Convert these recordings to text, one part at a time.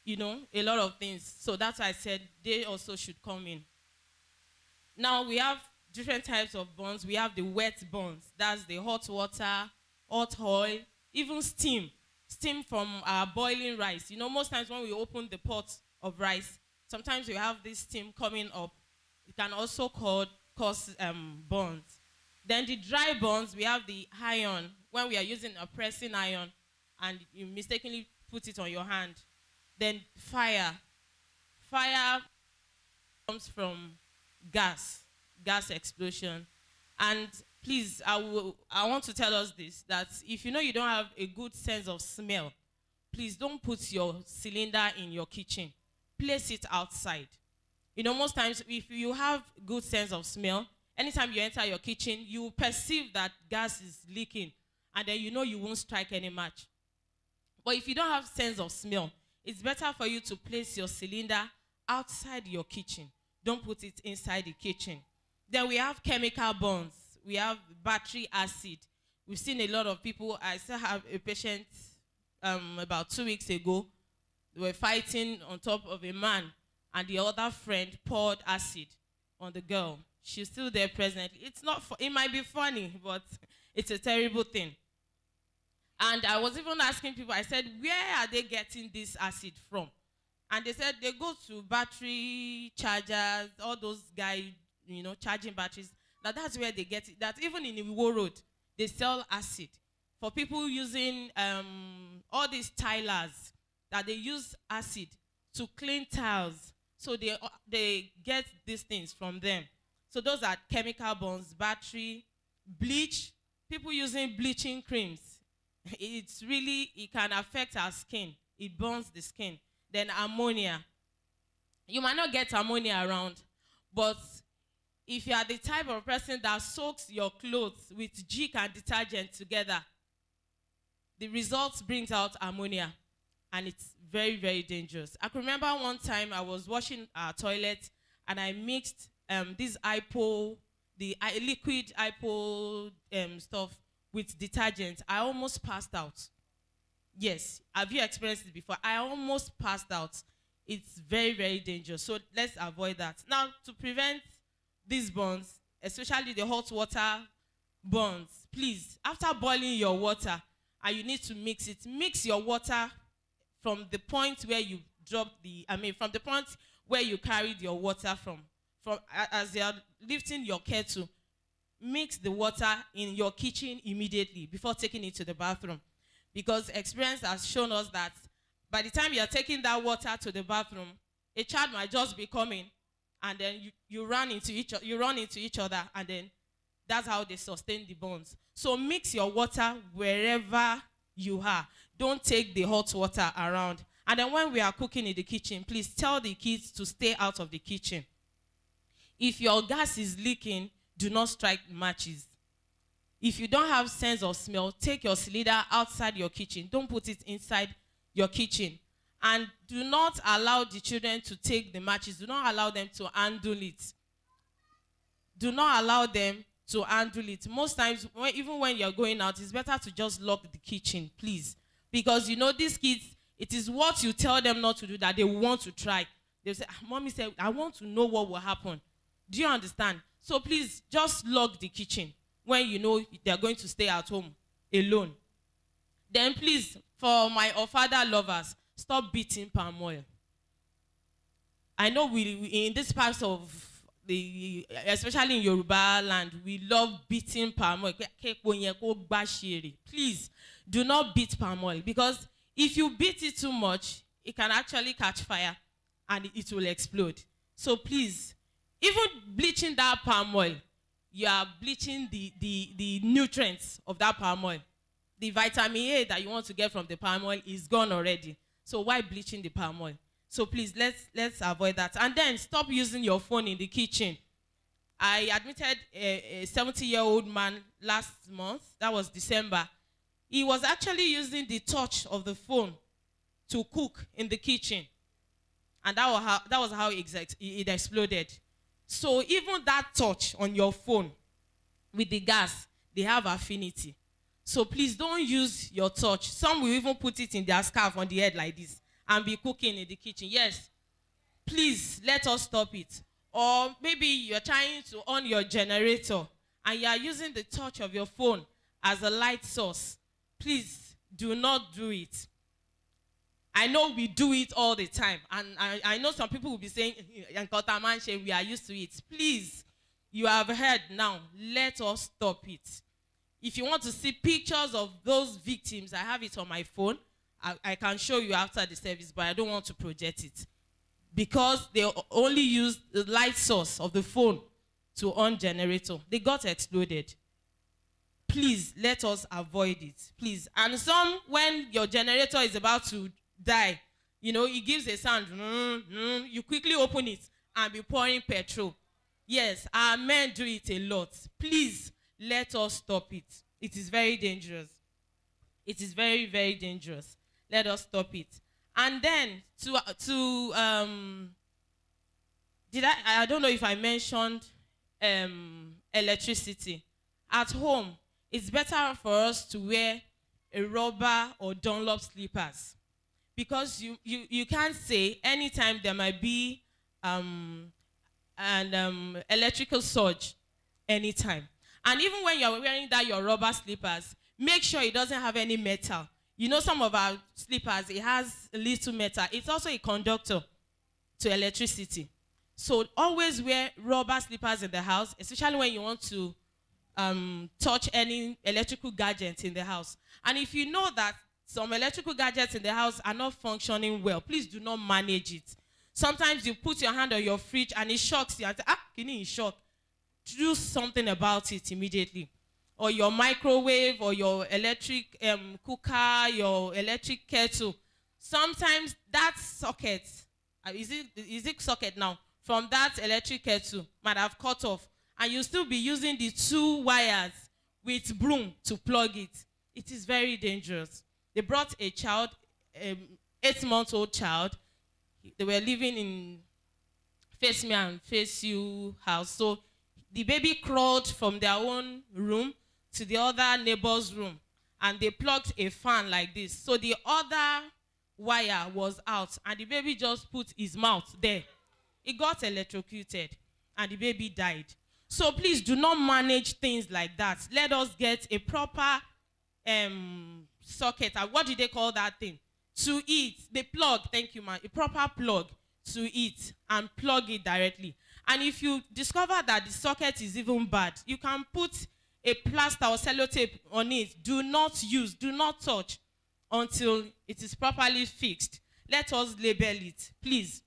a lot of things. So that's why I said they also should come in. Now we have different types of burns. We have the wet burns. That's the hot water, hot oil, even steam. Steam from our boiling rice. Most times when we open the pot of rice, sometimes we have this steam coming up. It can also cause burns. Then the dry burns, we have the iron. When we are using a pressing iron and you mistakenly put it on your hand. Then fire. Fire comes from gas explosion. And please, I want to tell us this, that if you don't have a good sense of smell, please don't put your cylinder in your kitchen. Place it outside. Most times, if you have good sense of smell, anytime you enter your kitchen, you perceive that gas is leaking, and then you won't strike any match. But if you don't have sense of smell, it's better for you to place your cylinder outside your kitchen. Don't put it inside the kitchen. Then we have chemical burns. We have battery acid. We've seen a lot of people. I still have a patient about 2 weeks ago. They were fighting on top of a man, and the other friend poured acid on the girl. She's still there presently. It might be funny, but it's a terrible thing. And I was even asking people, I said, where are they getting this acid from? And they said they go to battery chargers, all those guys, charging batteries. That's where they get it. That even in Iwo Road, they sell acid. For people using all these tilers, that they use acid to clean tiles. So they get these things from them. So those are chemical burns, battery, bleach. People using bleaching creams. It can affect our skin. It burns the skin. Then ammonia. You might not get ammonia around, but if you are the type of person that soaks your clothes with jik and detergent together, the result brings out ammonia, and it's very, very dangerous. I can remember one time I was washing our toilet, and I mixed this liquid IPO stuff with detergent. I almost passed out. Yes, have you experienced it before? I almost passed out. It's very, very dangerous. So let's avoid that. Now, to prevent these burns, especially the hot water burns, please, after boiling your water, and you need to mix your water from the point where you from the point where you carried your water from as you are lifting your kettle, mix the water in your kitchen immediately before taking it to the bathroom. Because experience has shown us that by the time you are taking that water to the bathroom, a child might just be coming, and then you run into each other, and then that's how they sustain the burns. So mix your water wherever you are. Don't take the hot water around. And then when we are cooking in the kitchen, please tell the kids to stay out of the kitchen. If your gas is leaking, do not strike matches. If you don't have sense of smell, take your cylinder outside your kitchen. Don't put it inside your kitchen. And do not allow the children to take the matches. Do not allow them to handle it. Do not allow them to handle it. Most times, even when you're going out, it's better to just lock the kitchen, please. Because these kids, it is what you tell them not to do that they want to try. They'll say, Mommy said, I want to know what will happen. Do you understand? So please, just lock the kitchen when they're going to stay at home alone. Then please, for my Ofada lovers, stop beating palm oil. I know we in this part of especially in Yoruba land, we love beating palm oil. Please, do not beat palm oil, because if you beat it too much, it can actually catch fire and it will explode. So please, even bleaching that palm oil, you are bleaching the nutrients of that palm oil. The vitamin A that you want to get from the palm oil is gone already. So why bleaching the palm oil? So please, let's avoid that. And then stop using your phone in the kitchen. I admitted a 70-year-old man last month. That was December. He was actually using the touch of the phone to cook in the kitchen. And that was how it exploded. So even that touch on your phone with the gas, they have affinity. So please don't use your touch. Some will even put it in their scarf on the head like this and be cooking in the kitchen. Yes, please let us stop it. Or maybe you're trying to on your generator and you are using the touch of your phone as a light source. Please do not do it. I know we do it all the time, and I know some people will be saying, we are used to it. Please, you have heard now. Let us stop it. If you want to see pictures of those victims, I have it on my phone. I can show you after the service, but I don't want to project it. Because they only use the light source of the phone to on generator. They got exploded. Please, let us avoid it. Please. And some, when your generator is about to die, you know, it gives a sound. You quickly open it and be pouring petrol. Yes, our men do it a lot. Please, let us stop it. It is very dangerous. It is very, very dangerous. Let us stop it. And then I don't know if I mentioned electricity. At home, it's better for us to wear a rubber or Dunlop slippers, because you can't say anytime there might be an electrical surge anytime. And even when you're wearing your rubber slippers, make sure it doesn't have any metal. You know, some of our slippers, it has a little metal. It's also a conductor to electricity. So always wear rubber slippers in the house, especially when you want to touch any electrical gadgets in the house. And if you know that some electrical gadgets in the house are not functioning well, please do not manage it. Sometimes you put your hand on your fridge and it shocks you and say, can you shock? Do something about it immediately. Or your microwave, or your electric cooker, your electric kettle. Sometimes that socket, is it socket now, from that electric kettle might have cut off, and you'll still be using the 2 wires with broom to plug it. It is very dangerous. They brought a child, 8-month-old child. They were living in Face Me and Face You house. So the baby crawled from their own room to the other neighbor's room, and they plugged a fan like this. So the other wire was out, and the baby just put his mouth there. It got electrocuted, and the baby died. So please do not manage things like that. Let us get a proper socket. What do they call that thing? To it. The plug, thank you, man. A proper plug to it, and plug it directly. And if you discover that the socket is even bad, you can put a plaster or sellotape on it. Do not use, do not touch until it is properly fixed. Let us label it, please.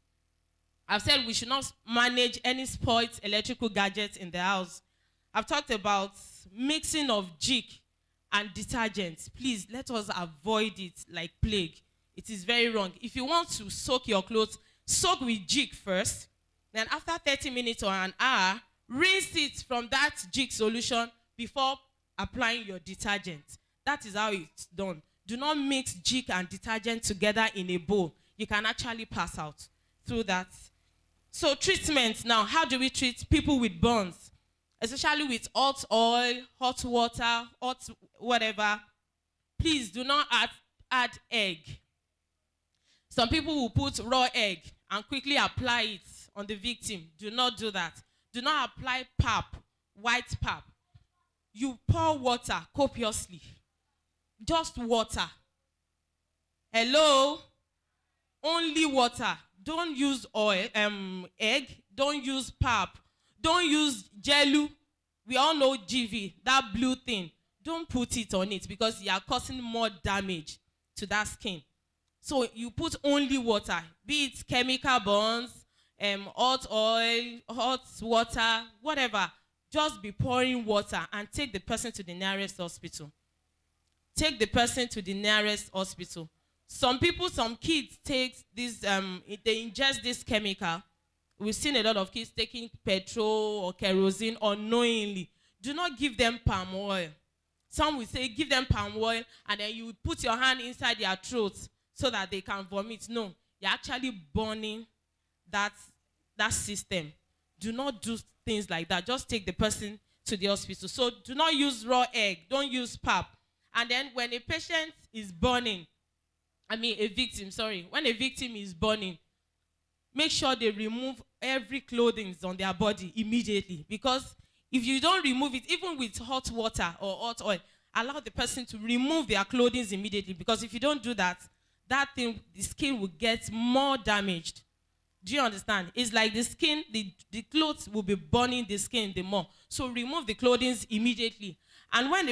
I've said we should not manage any spoiled electrical gadgets in the house. I've talked about mixing of jig and detergents. Please, let us avoid it like plague. It is very wrong. If you want to soak your clothes, soak with jig first. Then after 30 minutes or an hour, rinse it from that jig solution before applying your detergent. That is how it's done. Do not mix jig and detergent together in a bowl. You can actually pass out through that. So treatment now, how do we treat people with burns? Especially with hot oil, hot water, hot whatever. Please do not add egg. Some people will put raw egg and quickly apply it on the victim. Do not do that. Do not apply pap, white pap. You pour water copiously. Just water. Hello? Only water. Don't use oil, egg. Don't use pap. Don't use jello. We all know GV, that blue thing. Don't put it on it, because you are causing more damage to that skin. So you put only water, be it chemical burns, hot oil, hot water, whatever. Just be pouring water and take the person to the nearest hospital. Take the person to the nearest hospital. Some people, some kids take this, they ingest this chemical. We've seen a lot of kids taking petrol or kerosene unknowingly. Do not give them palm oil. Some will say, give them palm oil, and then you put your hand inside their throats so that they can vomit. No, you're actually burning that system. Do not do things like that. Just take the person to the hospital. So do not use raw egg. Don't use pap. And then when a patient is burning, a victim, sorry, when a victim is burning, make sure they remove every clothing on their body immediately. Because if you don't remove it, even with hot water or hot oil, allow the person to remove their clothing immediately. Because if you don't do that, the skin will get more damaged. Do you understand? It's like the skin, the clothes will be burning the skin the more. So remove the clothing immediately. And when the